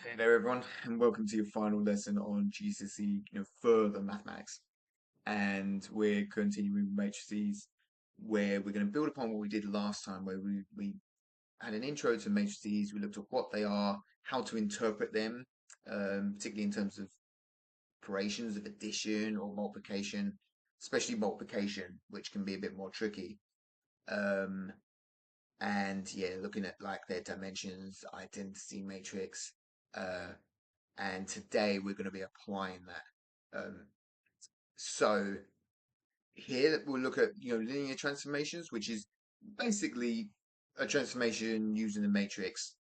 Hey there, everyone, and welcome to your final lesson on GCSE, further mathematics. And we're continuing with matrices, where we're going to build upon what we did last time, where we had an intro to matrices. We looked at what they are, how to interpret them, particularly in terms of operations of addition or multiplication, especially multiplication, which can be a bit more tricky. Um, and yeah, looking at like their dimensions, identity matrix. Uh, and today we're going to be applying that. So here we'll look at linear transformations, which is basically a transformation using a matrix.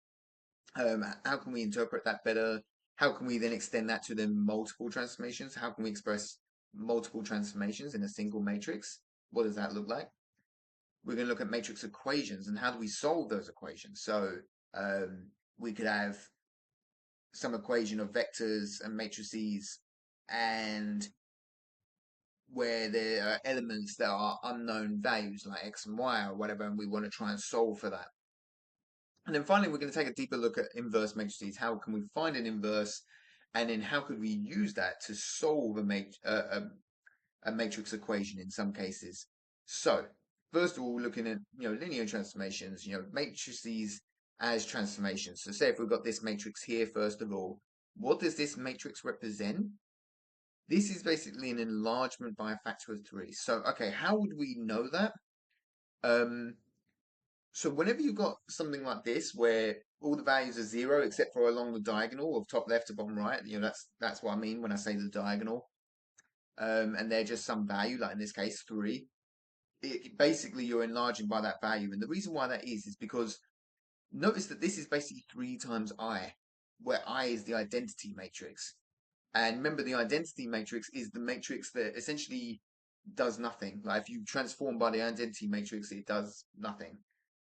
How can we interpret that better? How can we then extend that to the multiple transformations? How can we express multiple transformations in a single matrix? What does that look like? We're going to look at matrix equations and how do we solve those equations. So we could have some equation of vectors and matrices, and where there are elements that are unknown values like x and y or whatever, and we want to try and solve for that. And then finally, we're going to take a deeper look at inverse matrices. How can we find an inverse, and then how could we use that to solve a matrix equation in some cases? So first of all, looking at linear transformations, matrices as transformations. So say if we've got this matrix here, first of all, what does this matrix represent? This is basically an enlargement by a factor of 3. So, okay, how would we know that? Um, so whenever you've got something like this, where all the values are 0 except for along the diagonal of top left to bottom right, that's what I mean when I say the diagonal. And they're just some value, like in this case 3. Basically, you're enlarging by that value, and the reason why that is because notice that this is basically 3 times I, where I is the identity matrix. And remember, the identity matrix is the matrix that essentially does nothing. Like if you transform by the identity matrix, it does nothing.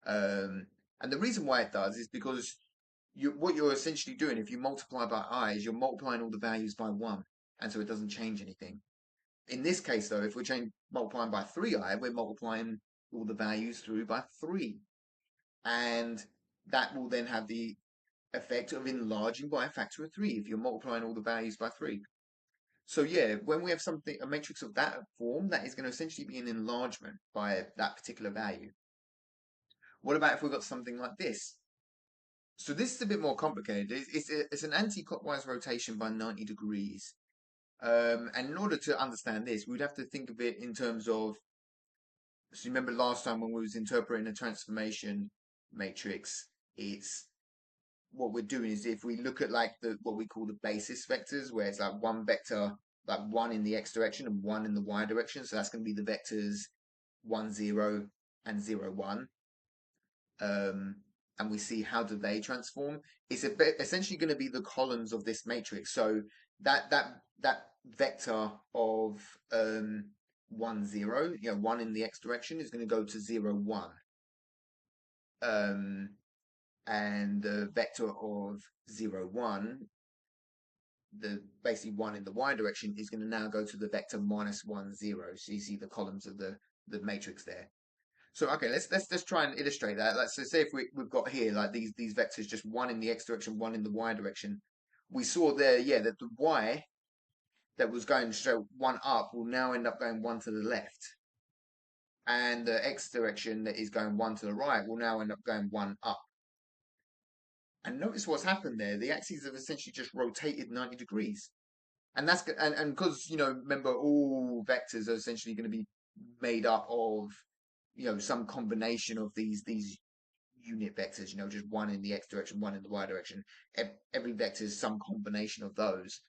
And the reason why it does is because what you're essentially doing, if you multiply by I, is you're multiplying all the values by 1. And so it doesn't change anything. In this case, though, if we're multiplying by 3i, we're multiplying all the values through by 3. And that will then have the effect of enlarging by a factor of 3 if you're multiplying all the values by 3. So yeah, when we have a matrix of that form, that is going to essentially be an enlargement by that particular value. What about if we've got something like this? So this is a bit more complicated. It's an anti-clockwise rotation by 90 degrees. And in order to understand this, we'd have to think of it in terms of, so remember last time when we was interpreting a transformation matrix, it's what we're doing is if we look at like what we call the basis vectors, where it's like one vector, like 1 in the x direction and 1 in the y direction. So that's going to be the vectors 1, 0 and 0, 1. And we see how do they transform. It's essentially going to be the columns of this matrix. So that vector of 1, 0, 1 in the x direction is going to go to 0, 1. And the vector of 0, 1, the basically 1 in the y direction, is going to now go to the vector minus 1, 0. So you see the columns of the matrix there. So okay, let's try and illustrate that. Let's say if we've got here like these vectors, just 1 in the x direction, 1 in the y direction. We saw there, yeah, that the y that was going straight 1 up will now end up going 1 to the left. And the x direction that is going 1 to the right will now end up going 1 up. And notice what's happened there. The axes have essentially just rotated 90 degrees. And that's and because remember, all vectors are essentially going to be made up of some combination of these unit vectors. Just 1 in the x direction, 1 in the y direction. Every vector is some combination of those.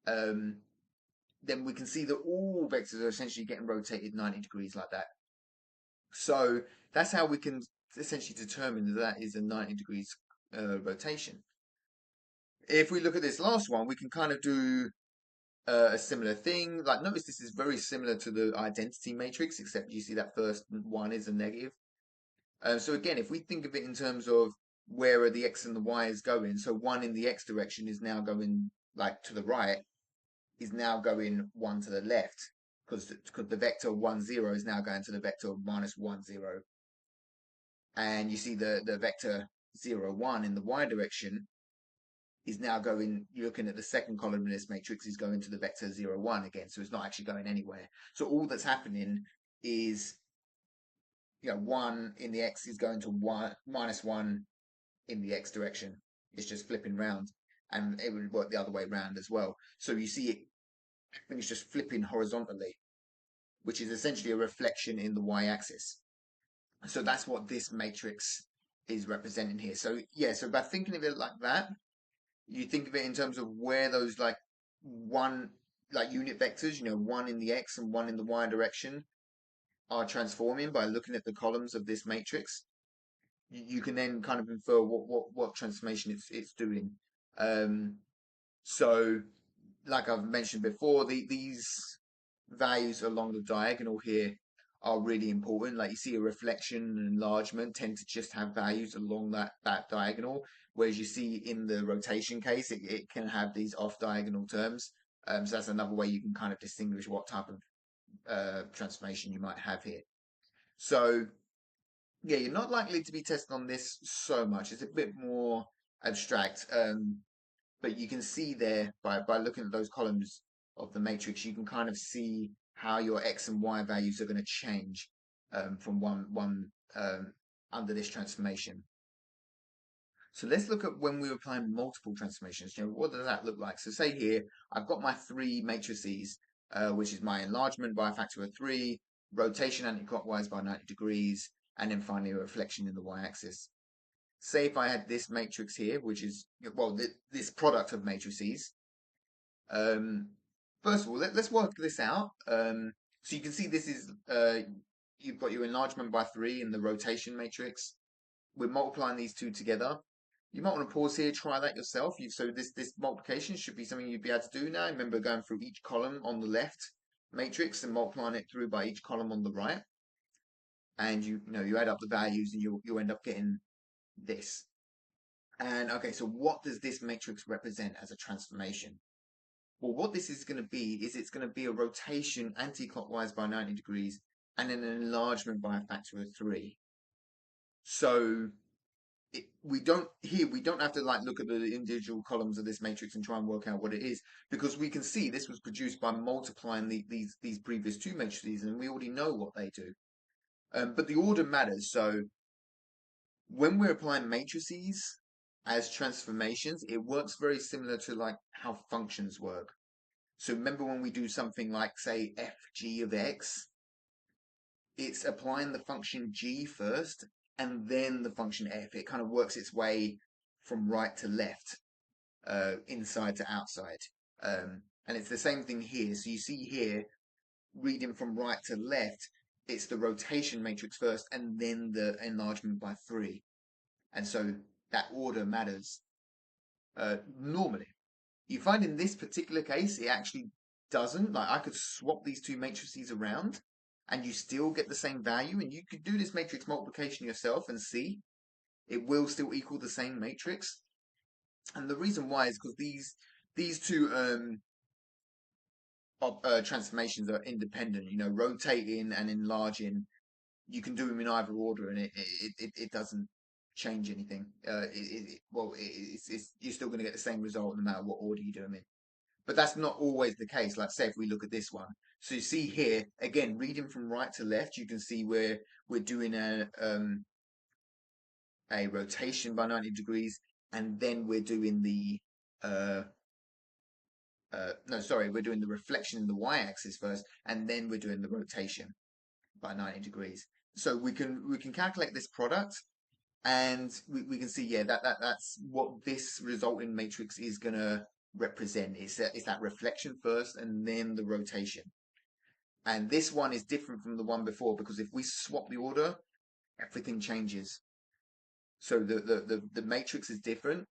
Then we can see that all vectors are essentially getting rotated 90 degrees like that. So that's how we can essentially determine that is a 90 degrees rotation. If we look at this last one, we can kind of do a similar thing. Like notice this is very similar to the identity matrix, except you see that first one is a negative. So again, if we think of it in terms of where are the x and the y is going, so 1 in the x direction is now going like to the right, is now going 1 to the left, because the vector 1, 0 is now going to the vector minus 1, 0. And you see the vector 0, 1 in the y direction is now going, you're looking at the second column in this matrix is going to the vector 0, 1 again. So it's not actually going anywhere. So all that's happening is, 1 in the x is going to 1 minus 1 in the x direction. It's just flipping round. And it would work the other way round as well. So you see it, I think it's just flipping horizontally, which is essentially a reflection in the y-axis. So that's what this matrix is representing here. So yeah, so by thinking of it like that, you think of it in terms of where those one unit vectors, 1 in the x and 1 in the y direction are transforming by looking at the columns of this matrix. You can then kind of infer what transformation it's doing. So like I've mentioned before, these values along the diagonal here are really important. Like you see a reflection and enlargement tend to just have values along that diagonal, whereas you see in the rotation case, it can have these off diagonal terms. So that's another way you can kind of distinguish what type of transformation you might have here. So yeah, you're not likely to be tested on this so much. It's a bit more abstract. But you can see there by looking at those columns of the matrix, you can kind of see how your x and y values are going to change from one under this transformation. So let's look at when we're applying multiple transformations. What does that look like? So say here, I've got my 3 matrices, which is my enlargement by a factor of 3, rotation anti-clockwise by 90 degrees, and then finally a reflection in the y-axis. Say if I had this matrix here, which is, well, this product of matrices. First of all, let's work this out. So you can see this is, you've got your enlargement by 3 in the rotation matrix. We're multiplying these two together. You might want to pause here, try that yourself. So this multiplication should be something you'd be able to do now. Remember going through each column on the left matrix and multiplying it through by each column on the right. And you add up the values and you end up getting this. And okay, so what does this matrix represent as a transformation? Well, what this is going to be is it's going to be a rotation anti-clockwise by 90 degrees and then an enlargement by a factor of 3. So we don't have to look at the individual columns of this matrix and try and work out what it is, because we can see this was produced by multiplying these previous 2 matrices, and we already know what they do. But the order matters. So when we're applying matrices as transformations, it works very similar to how functions work. So remember when we do something like, say, fg of x, it's applying the function g first and then the function f. It kind of works its way from right to left, inside to outside. And it's the same thing here. So you see here, reading from right to left, it's the rotation matrix first and then the enlargement by 3. And so that order matters. Normally, you find in this particular case, it actually doesn't. I could swap these 2 matrices around and you still get the same value. And you could do this matrix multiplication yourself and see it will still equal the same matrix. And the reason why is because these 2 transformations are independent. Rotating and enlarging, you can do them in either order, and it doesn't change anything. You're still going to get the same result no matter what order you do them in. But that's not always the case. Like say if we look at this one, so you see here again, reading from right to left, you can see where we're doing a rotation by 90 degrees, and then we're doing the we're doing the reflection in the y-axis first, and then we're doing the rotation by 90 degrees. So we can calculate this product, and we can see, yeah, that's what this resulting matrix is going to represent. It's that reflection first and then the rotation. And this one is different from the one before, because if we swap the order, everything changes. So the matrix is different,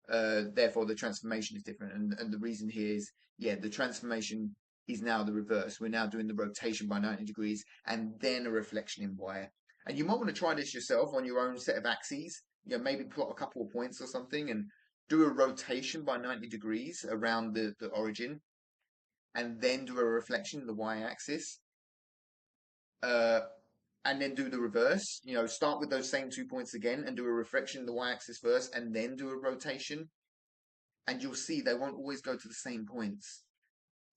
therefore the transformation is different. And the reason here is, yeah, the transformation is now the reverse. We're now doing the rotation by 90 degrees and then a reflection in y. And you might want to try this yourself on your own set of axes. Maybe plot a couple of points or something and do a rotation by 90 degrees around the origin, and then do a reflection in the y-axis. And then do the reverse. Start with those same 2 points again and do a reflection in the y-axis first, and then do a rotation. and you'll see they won't always go to the same points.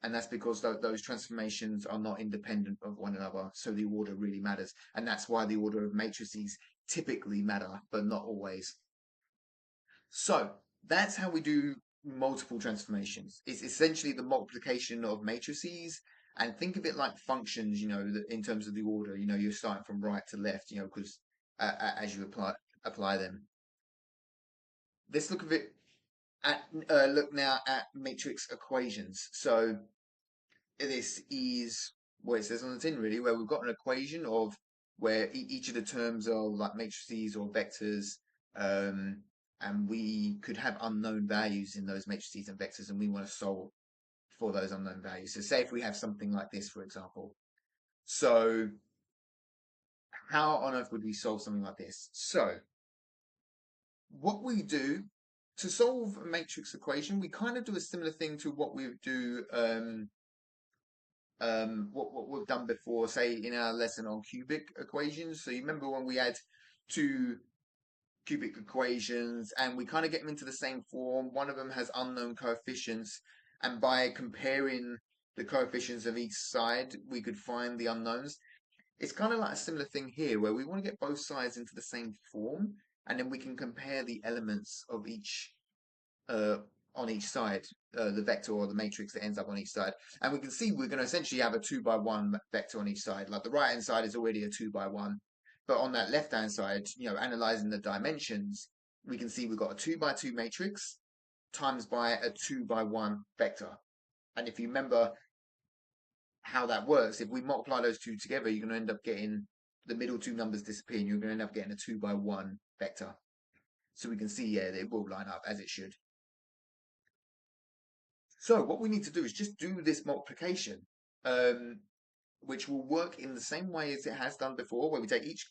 And that's because those transformations are not independent of one another. So the order really matters. And that's why the order of matrices typically matter, but not always. So that's how we do multiple transformations. It's essentially the multiplication of matrices. And think of it like functions, in terms of the order. You're starting from right to left, because as you apply them. Let's look look now at matrix equations. So this is what it says on the tin, really, where we've got an equation of where each of the terms are like matrices or vectors, and we could have unknown values in those matrices and vectors, and we want to solve for those unknown values. So say if we have something like this, for example. So how on earth would we solve something like this? So what we do to solve a matrix equation, we kind of do a similar thing to what we would do what we've done before, say in our lesson on cubic equations. So you remember when we had two cubic equations and we kind of get them into the same form. One of them has unknown coefficients, and by comparing the coefficients of each side, we could find the unknowns. It's kind of like a similar thing here where we want to get both sides into the same form, and then we can compare the elements of each uh, on each side, the vector or the matrix that ends up on each side. And we can see we're going to essentially have a 2 by 1 vector on each side. Like the right hand side is already a 2 by 1. But on that left hand side, analyzing the dimensions, we can see we've got a 2 by 2 matrix times by a 2 by 1 vector. And if you remember how that works, if we multiply those two together, you're going to end up getting the middle two numbers disappear, and you're going to end up getting a 2 by 1 vector. So we can see, yeah, it will line up as it should. So what we need to do is just do this multiplication, which will work in the same way as it has done before, where we take each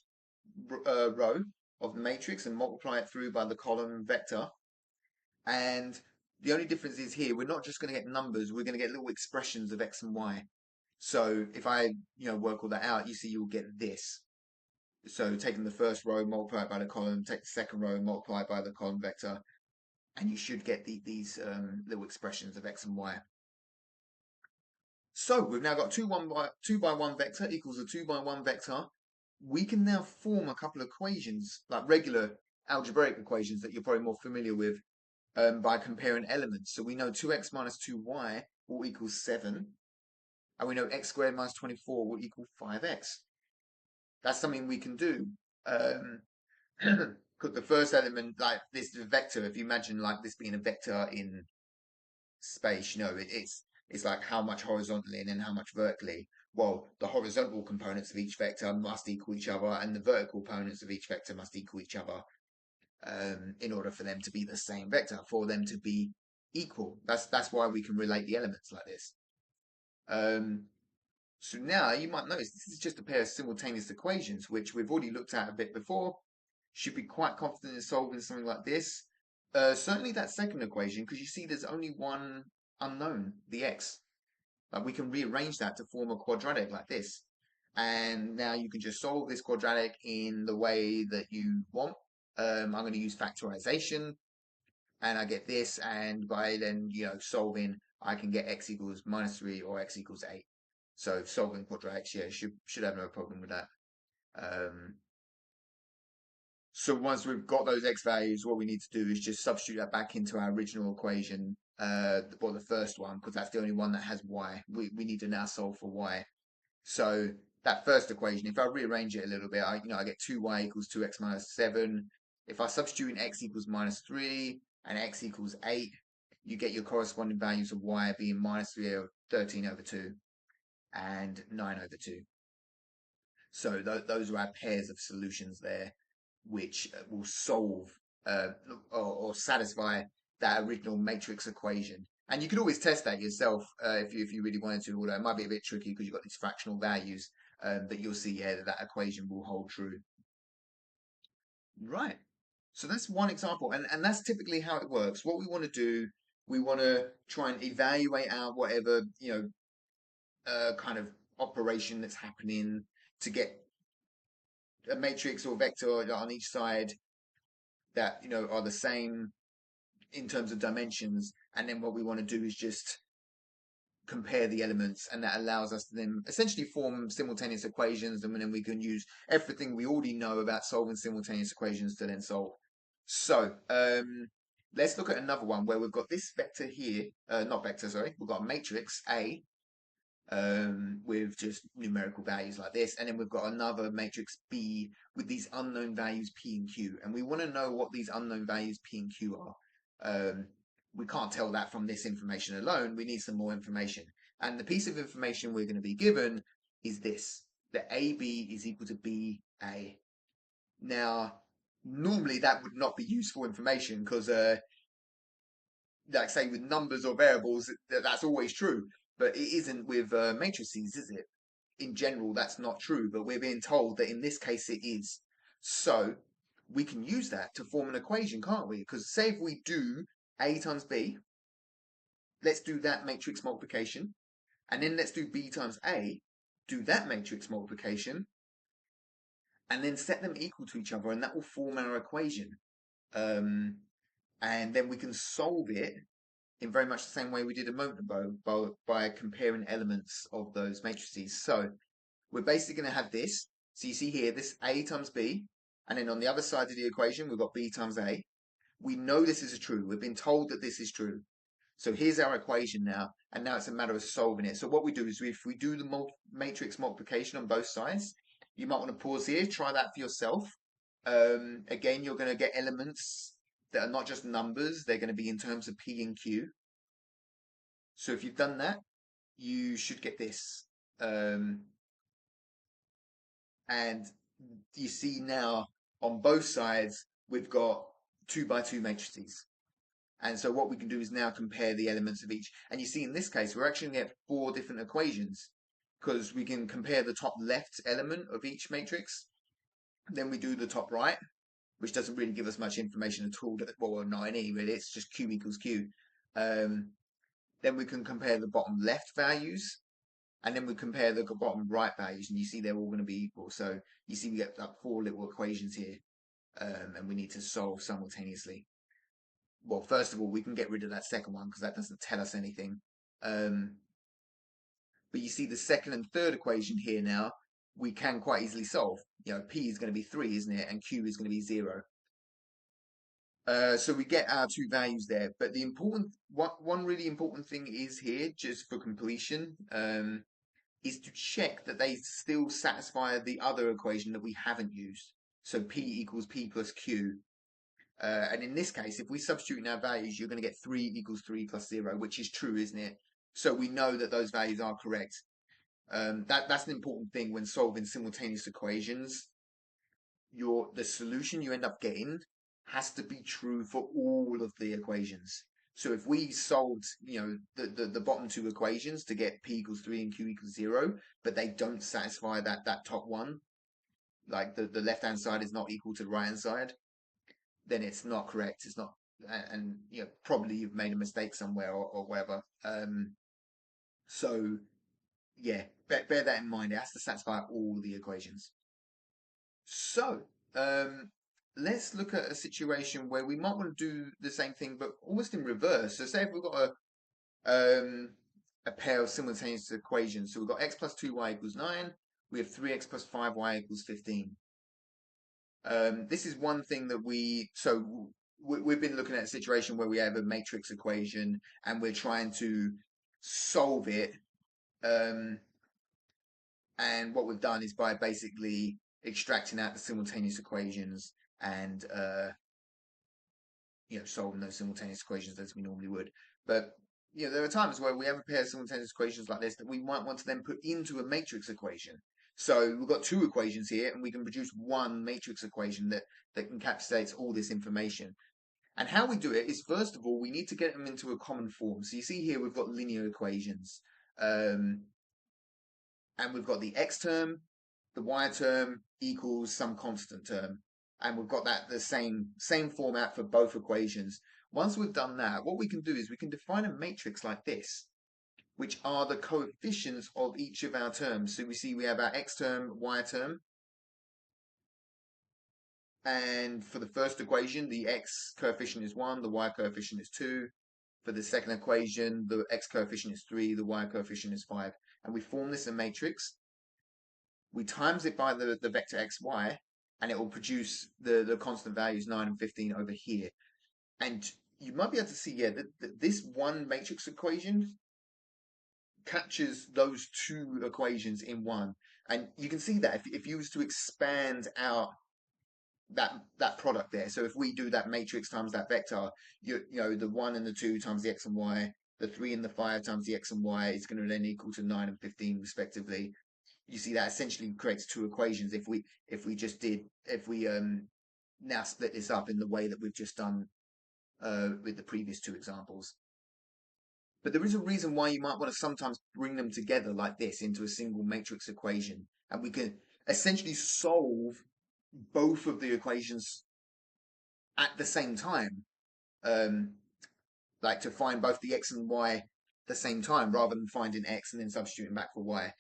row of the matrix and multiply it through by the column vector. And the only difference is here, we're not just going to get numbers, we're going to get little expressions of x and y. So if I, work all that out, you see you'll get this. So taking the first row, multiply it by the column, take the second row, multiply it by the column vector, and you should get these little expressions of x and y. So we've now got 2 by 1 vector equals a 2 by 1 vector. We can now form a couple of equations, like regular algebraic equations that you're probably more familiar with, by comparing elements. So we know 2x minus 2y will equal 7. And we know x squared minus 24 will equal 5x. That's something we can do. Because the first element, like this vector, if you imagine like this being a vector in space, it's like how much horizontally and then how much vertically. Well, the horizontal components of each vector must equal each other, and the vertical components of each vector must equal each other, in order for them to be the same vector, for them to be equal. That's why we can relate the elements like this. So now you might notice this is just a pair of simultaneous equations, which we've already looked at a bit before. Should be quite confident in solving something like this. Certainly that second equation, because you see there's only one unknown, the x. Like we can rearrange that to form a quadratic like this. And now you can just solve this quadratic in the way that you want. I'm going to use factorization, and I get this, and by then, solving, I can get x equals minus 3 or x equals 8. So solving quadratics, yeah, should have no problem with that. So once we've got those x values, what we need to do is just substitute that back into our original equation, or the first one, because that's the only one that has y. We need to now solve for y. So that first equation, if I rearrange it a little bit, I get 2y equals 2x minus 7. If I substitute in x equals minus 3 and x equals 8, you get your corresponding values of y being minus 3 over 13 over 2 and 9 over 2. So those are our pairs of solutions there, which will solve or satisfy that original matrix equation. And you could always test that yourself if you really wanted to, although it might be a bit tricky because you've got these fractional values, but you'll see that equation will hold true. Right. So that's one example, and that's typically how it works. What we want to do, we want to try and evaluate our whatever, kind of operation that's happening to get a matrix or vector on each side that are the same in terms of dimensions, and then what we want to do is just compare the elements, and that allows us to then essentially form simultaneous equations, and then we can use everything we already know about solving simultaneous equations to then solve. So let's look at another one where we've got this vector here, not vector, sorry, we've got a matrix A with just numerical values like this, and then we've got another matrix B with these unknown values P and Q, and we want to know what these unknown values P and Q are. We can't tell that from this information alone. We need some more information, and the piece of information we're going to be given is this: that AB is equal to BA. Now, normally that would not be useful information because like say with numbers or variables, that's always true. But it isn't with matrices, is it? In general, that's not true. But we're being told that in this case it is. So we can use that to form an equation, can't we? Because say if we do A times B, let's do that matrix multiplication. And then let's do B times A, do that matrix multiplication. And then set them equal to each other. And that will form our equation. And then we can solve it in very much the same way we did a moment ago by comparing elements of those matrices. So we're basically going to have this. So you see here, this A times B, and then on the other side of the equation, we've got B times A. We know this is true. We've been told that this is true. So here's our equation now, and now it's a matter of solving it. So what we do is if we do the matrix multiplication on both sides, you might want to pause here, try that for yourself. Again, you're going to get elements that are not just numbers, they're going to be in terms of P and Q. So if you've done that, you should get this. And you see now on both sides, we've got 2 by 2 matrices. And so what we can do is now compare the elements of each. And you see in this case, we're actually going to get 4 different equations because we can compare the top left element of each matrix. Then we do the top right, which doesn't really give us much information at all. Well, not any really. It's just Q equals Q. Then we can compare the bottom left values, and then we compare the bottom right values, and you see they're all going to be equal. So you see we get like 4 little equations here, and we need to solve simultaneously. Well, first of all, we can get rid of that second one because that doesn't tell us anything. But you see the second and third equation here now, we can quite easily solve. P is going to be 3, isn't it? And Q is going to be 0. So we get our 2 values there. But the one really important thing is here, just for completion, is to check that they still satisfy the other equation that we haven't used. So P equals P plus Q. And in this case, if we substitute in our values, you're going to get 3 equals 3 plus 0, which is true, isn't it? So we know that those values are correct. That's an important thing when solving simultaneous equations. The solution you end up getting has to be true for all of the equations. So if we solved, the bottom 2 equations to get P equals 3 and Q equals 0, but they don't satisfy that top one, like the left-hand side is not equal to the right-hand side, then it's not correct. It's not, and probably you've made a mistake somewhere or whatever. So yeah, bear that in mind. It has to satisfy all the equations. So let's look at a situation where we might want to do the same thing, but almost in reverse. So say if we've got a pair of simultaneous equations. So we've got x plus 2y equals 9. We have 3x plus 5y equals 15. This is one thing that we've been looking at a situation where we have a matrix equation and we're trying to solve it. And what we've done is by basically extracting out the simultaneous equations and solving those simultaneous equations as we normally would. But there are times where we have a pair of simultaneous equations like this that we might want to then put into a matrix equation. So we've got 2 equations here, and we can produce one matrix equation that encapsulates all this information. And how we do it is, first of all, we need to get them into a common form. So you see here we've got linear equations. And we've got the x term, the y term equals some constant term. And we've got that the same format for both equations. Once we've done that, what we can do is we can define a matrix like this, which are the coefficients of each of our terms. So we see we have our x term, y term. And for the first equation, the x coefficient is 1, the y coefficient is 2. For the second equation, the x coefficient is 3, the y coefficient is 5. And we form this in matrix. We times it by the vector xy, and it will produce the constant values 9 and 15 over here. And you might be able to see, yeah, that this one matrix equation captures those two equations in one. And you can see that if you was to expand out that product there. So if we do that matrix times that vector, you know, the 1 and the 2 times the x and y, the 3 and the 5 times the x and y is going to then equal to 9 and 15 respectively. You see that essentially creates two equations if we now split this up in the way that we've just done with the previous two examples. But there is a reason why you might want to sometimes bring them together like this into a single matrix equation, and we can essentially solve both of the equations at the same time, like to find both the x and y at the same time rather than finding x and then substituting back for y.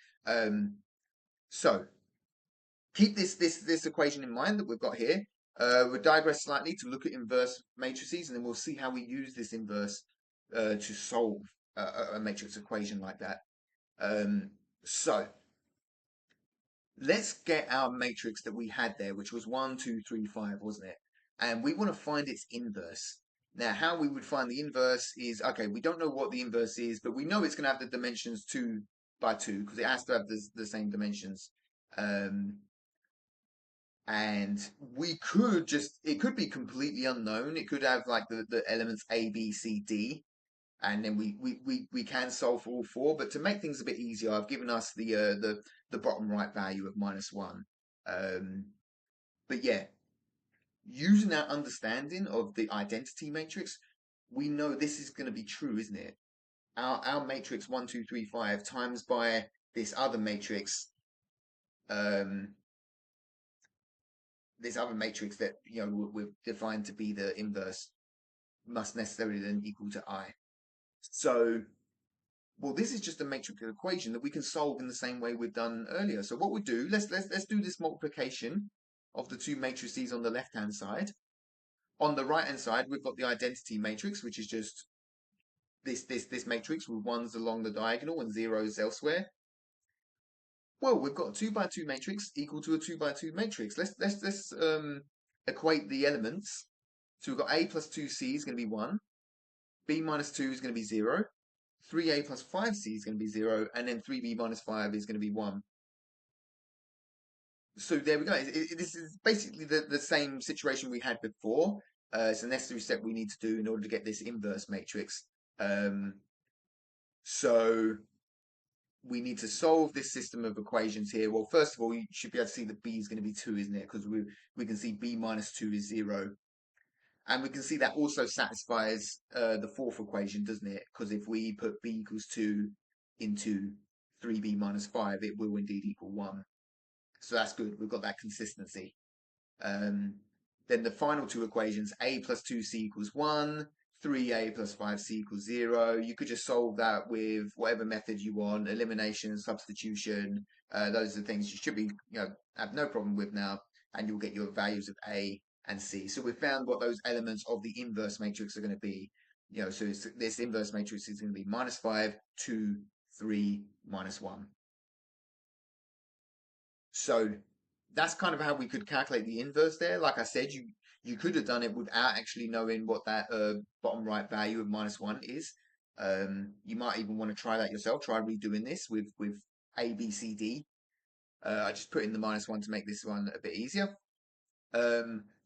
So keep this equation in mind that we've got here. We'll digress slightly to look at inverse matrices, and then we'll see how we use this inverse to solve a matrix equation like that. So let's get our matrix that we had there, which was 1, 2, 3, 5, wasn't it? And we want to find its inverse. Now, how we would find the inverse is, okay, we don't know what the inverse is, but we know it's going to have the dimensions 2 by 2 because it has to have the same dimensions. And we could it could be completely unknown. It could have like the elements A, B, C, D, and then we can solve for all four. But to make things a bit easier, I've given us the bottom right value of -1. But yeah, using our understanding of the identity matrix, we know this is going to be true, isn't it? Our matrix 1, 2, 3, 5 times by this other matrix, that we've defined to be the inverse must necessarily then equal to I. So, well, this is just a matrix equation that we can solve in the same way we've done earlier. So what we do, let's do this multiplication of the two matrices on the left-hand side. On the right-hand side, we've got the identity matrix, which is just this matrix with ones along the diagonal and zeros elsewhere. Well, we've got a 2 by 2 matrix equal to a 2 by 2 matrix. Let's equate the elements. So we've got a plus 2c is going to be 1, b minus 2 is going to be 0, 3a plus 5c is going to be 0, and then 3b minus 5 is going to be 1. So there we go. This is basically the same situation we had before. It's a necessary step we need to do in order to get this inverse matrix. So we need to solve this system of equations here. Well, first of all, you should be able to see that b is going to be 2, isn't it? Because we can see b minus 2 is 0. And we can see that also satisfies the fourth equation, doesn't it? Because if we put b equals 2 into 3b minus 5, it will indeed equal 1. So that's good. We've got that consistency. Then the final two equations, a plus 2c equals 1, 3a plus 5c equals 0. You could just solve that with whatever method you want, elimination, substitution. Those are the things you should be, have no problem with now, and you'll get your values of a and c. So we've found what those elements of the inverse matrix are going to be. So this inverse matrix is going to be -5, 2, 3, -1. So that's kind of how we could calculate the inverse there. Like I said, you could have done it without actually knowing what that bottom right value of -1 is. You might even want to try that yourself. Try redoing this with A, B, C, D. I just put in the -1 to make this one a bit easier.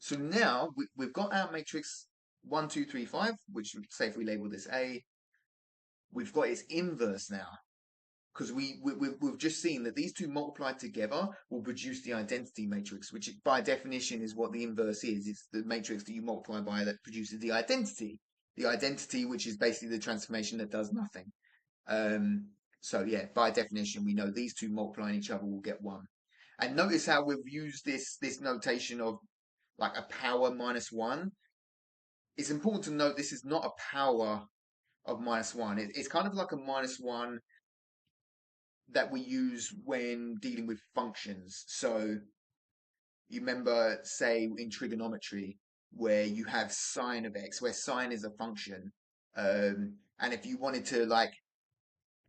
So now we've got our matrix 1, 2, 3, 5, which say if we label this A, we've got its inverse now. Because we've just seen that these two multiplied together will produce the identity matrix, which by definition is what the inverse is. It's the matrix that you multiply by that produces the identity. The identity, which is basically the transformation that does nothing. So yeah, by definition, we know these two multiplying each other will get 1. And notice how we've used this notation of like a power -1. It's important to note this is not a power of -1. It's kind of like a -1 that we use when dealing with functions. So You remember, say, in trigonometry, where you have sine of x, where sine is a function. And if you wanted to like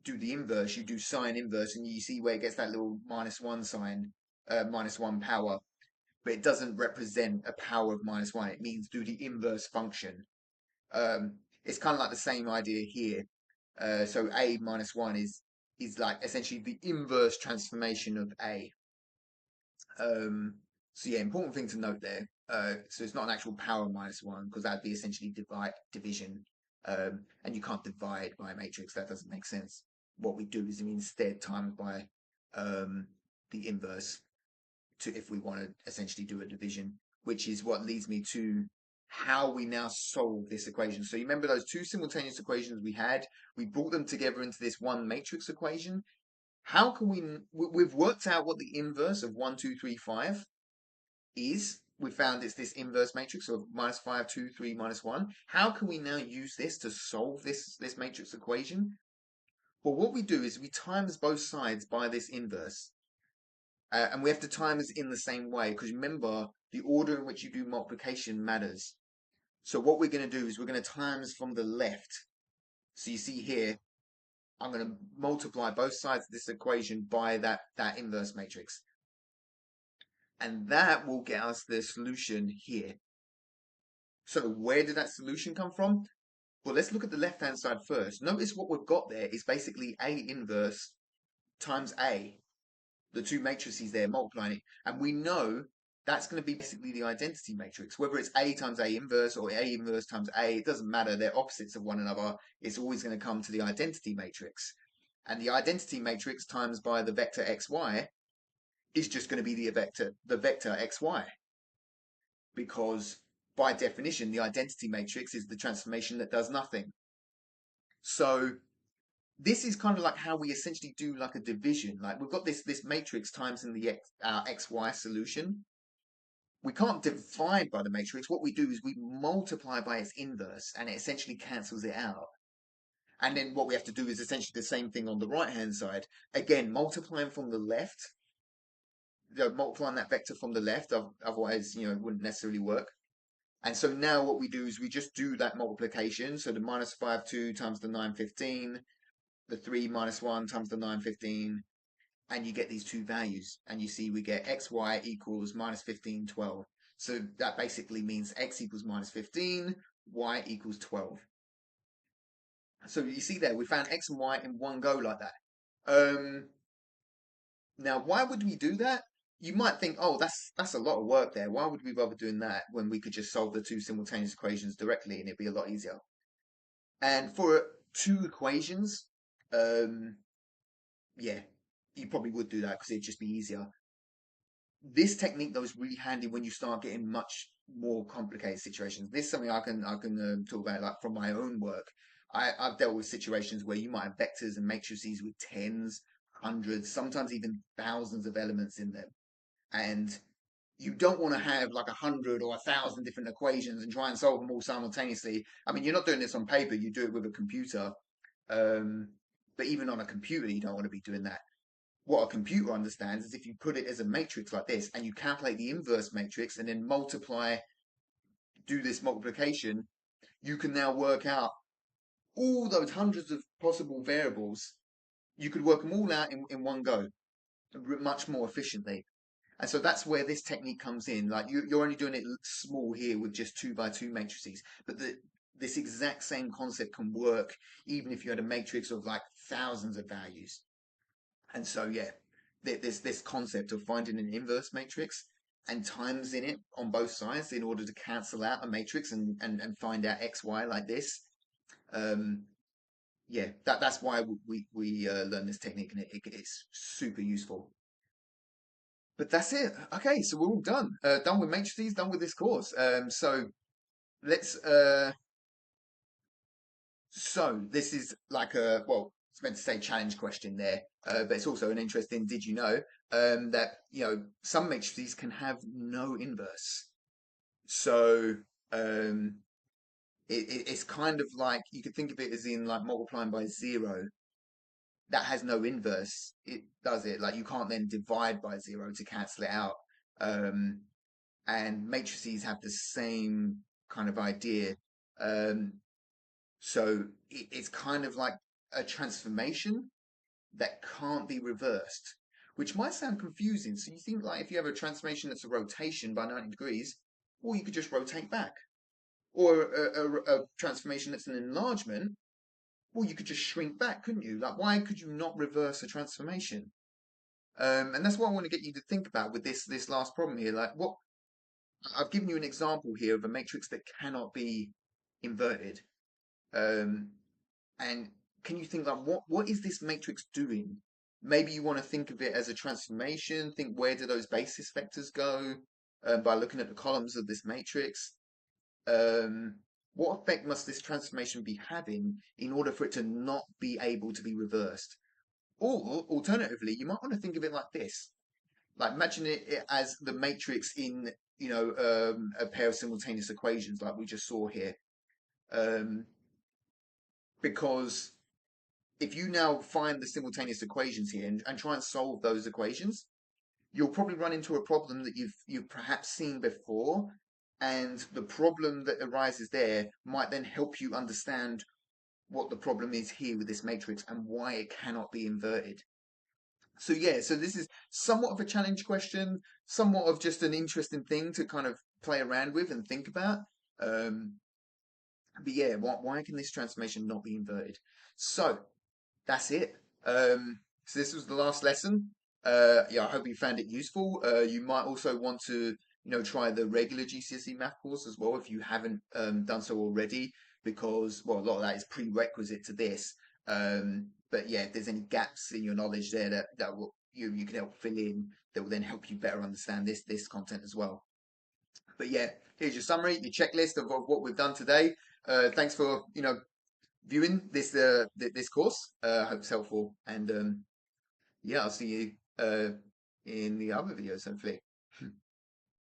do the inverse, you do sine inverse, and you see where it gets that little -1 sign, -1 power, but it doesn't represent a power of -1. It means do the inverse function. It's kind of like the same idea here. So a -1 is like essentially the inverse transformation of a. So yeah, important thing to note there. So it's not an actual power -1 because that'd be essentially division. And you can't divide by a matrix. That doesn't make sense. What we do is we instead times by the inverse to if we want to essentially do a division, which is what leads me to how we now solve this equation. So you remember those two simultaneous equations we had? We brought them together into this one matrix equation. How can we've worked out what the inverse of 1, 2, 3, 5 is. We found it's this inverse matrix of -5, 2, 3, -1. How can we now use this to solve this matrix equation? Well, what we do is we times both sides by this inverse. And we have to times in the same way, because remember, the order in which you do multiplication matters. So what we're going to do is we're going to times from the left. So you see here, I'm going to multiply both sides of this equation by that inverse matrix. And that will get us the solution here. So where did that solution come from? Well, let's look at the left-hand side first. Notice what we've got there is basically A inverse times A. The two matrices there multiplying it. And we know that's going to be basically the identity matrix. Whether it's A times A inverse or A inverse times A, it doesn't matter. They're opposites of one another. It's always going to come to the identity matrix. And the identity matrix times by the vector xy is just going to be the vector xy. Because by definition, the identity matrix is the transformation that does nothing. So this is kind of like how we essentially do like a division. Like we've got this matrix times in the xy solution. We can't divide by the matrix. What we do is we multiply by its inverse, and it essentially cancels it out. And then what we have to do is essentially the same thing on the right hand side. Again, multiplying from the left, multiplying that vector from the left. Otherwise, it wouldn't necessarily work. And so now what we do is we just do that multiplication. So the -5, 2 times the 9, 15, the 3 -1 times the 9, 15, and you get these two values. And you see we get xy equals -15, 12. So that basically means x equals -15, y equals 12. So you see there, we found x and y in one go like that. Now, why would we do that? You might think, oh, that's a lot of work there. Why would we bother doing that when we could just solve the two simultaneous equations directly and it'd be a lot easier? And for two equations, yeah, you probably would do that because it'd just be easier. This technique though is really handy when you start getting much more complicated situations. This is something I can talk about like from my own work. I've dealt with situations where you might have vectors and matrices with tens, hundreds, sometimes even thousands of elements in them. And you don't want to have like 100 or 1,000 different equations and try and solve them all simultaneously. I mean, you're not doing this on paper, you do it with a computer. But even on a computer, you don't want to be doing that. What a computer understands is if you put it as a matrix like this and you calculate the inverse matrix and then do this multiplication, you can now work out all those hundreds of possible variables. You could work them all out in one go, much more efficiently. And so that's where this technique comes in. Like you're only doing it small here with just 2 by 2 matrices, but this exact same concept can work even if you had a matrix of like thousands of values. And so yeah, there's this concept of finding an inverse matrix and times in it on both sides in order to cancel out a matrix and find out xy like this. Yeah, that's why we learn this technique, and it's super useful. But that's it. Okay, so we're all done. Done with matrices, done with this course. So let's. So this is like it's meant to say challenge question there, but it's also an interesting. Did you know that some matrices can have no inverse? So it's kind of like you could think of it as in like multiplying by 0. That has no inverse. It does it like you can't then divide by 0 to cancel it out. and matrices have the same kind of idea. Um, so it's kind of like a transformation that can't be reversed, which might sound confusing. So you think like if you have a transformation that's a rotation by 90 degrees, well, you could just rotate back. Or a transformation that's an enlargement, well, you could just shrink back, couldn't you? Like, why could you not reverse a transformation? And that's what I want to get you to think about with this last problem here. Like, what I've given you an example here of a matrix that cannot be inverted. Um, and can you think like what is this matrix doing? Maybe you want to think of it as a transformation. Think where do those basis vectors go by looking at the columns of this matrix. Um, what effect must this transformation be having in order for it to not be able to be reversed? Or alternatively, you might want to think of it like this. Like imagine it as the matrix in, a pair of simultaneous equations like we just saw here. Um, because if you now find the simultaneous equations here and try and solve those equations, you'll probably run into a problem that you've perhaps seen before, and the problem that arises there might then help you understand what the problem is here with this matrix and why it cannot be inverted. So yeah, so this is somewhat of a challenge question, somewhat of just an interesting thing to kind of play around with and think about. Um, but yeah, why can this transformation not be inverted? So that's it. So this was the last lesson. Yeah, I hope you found it useful. You might also want to, try the regular GCSE math course as well if you haven't done so already, because well, a lot of that is prerequisite to this. But yeah, if there's any gaps in your knowledge there that will you can help fill in, that will then help you better understand this content as well. But yeah, here's your summary, your checklist of what we've done today. Thanks for viewing this course. I hope it's helpful, and yeah, I'll see you in the other videos hopefully.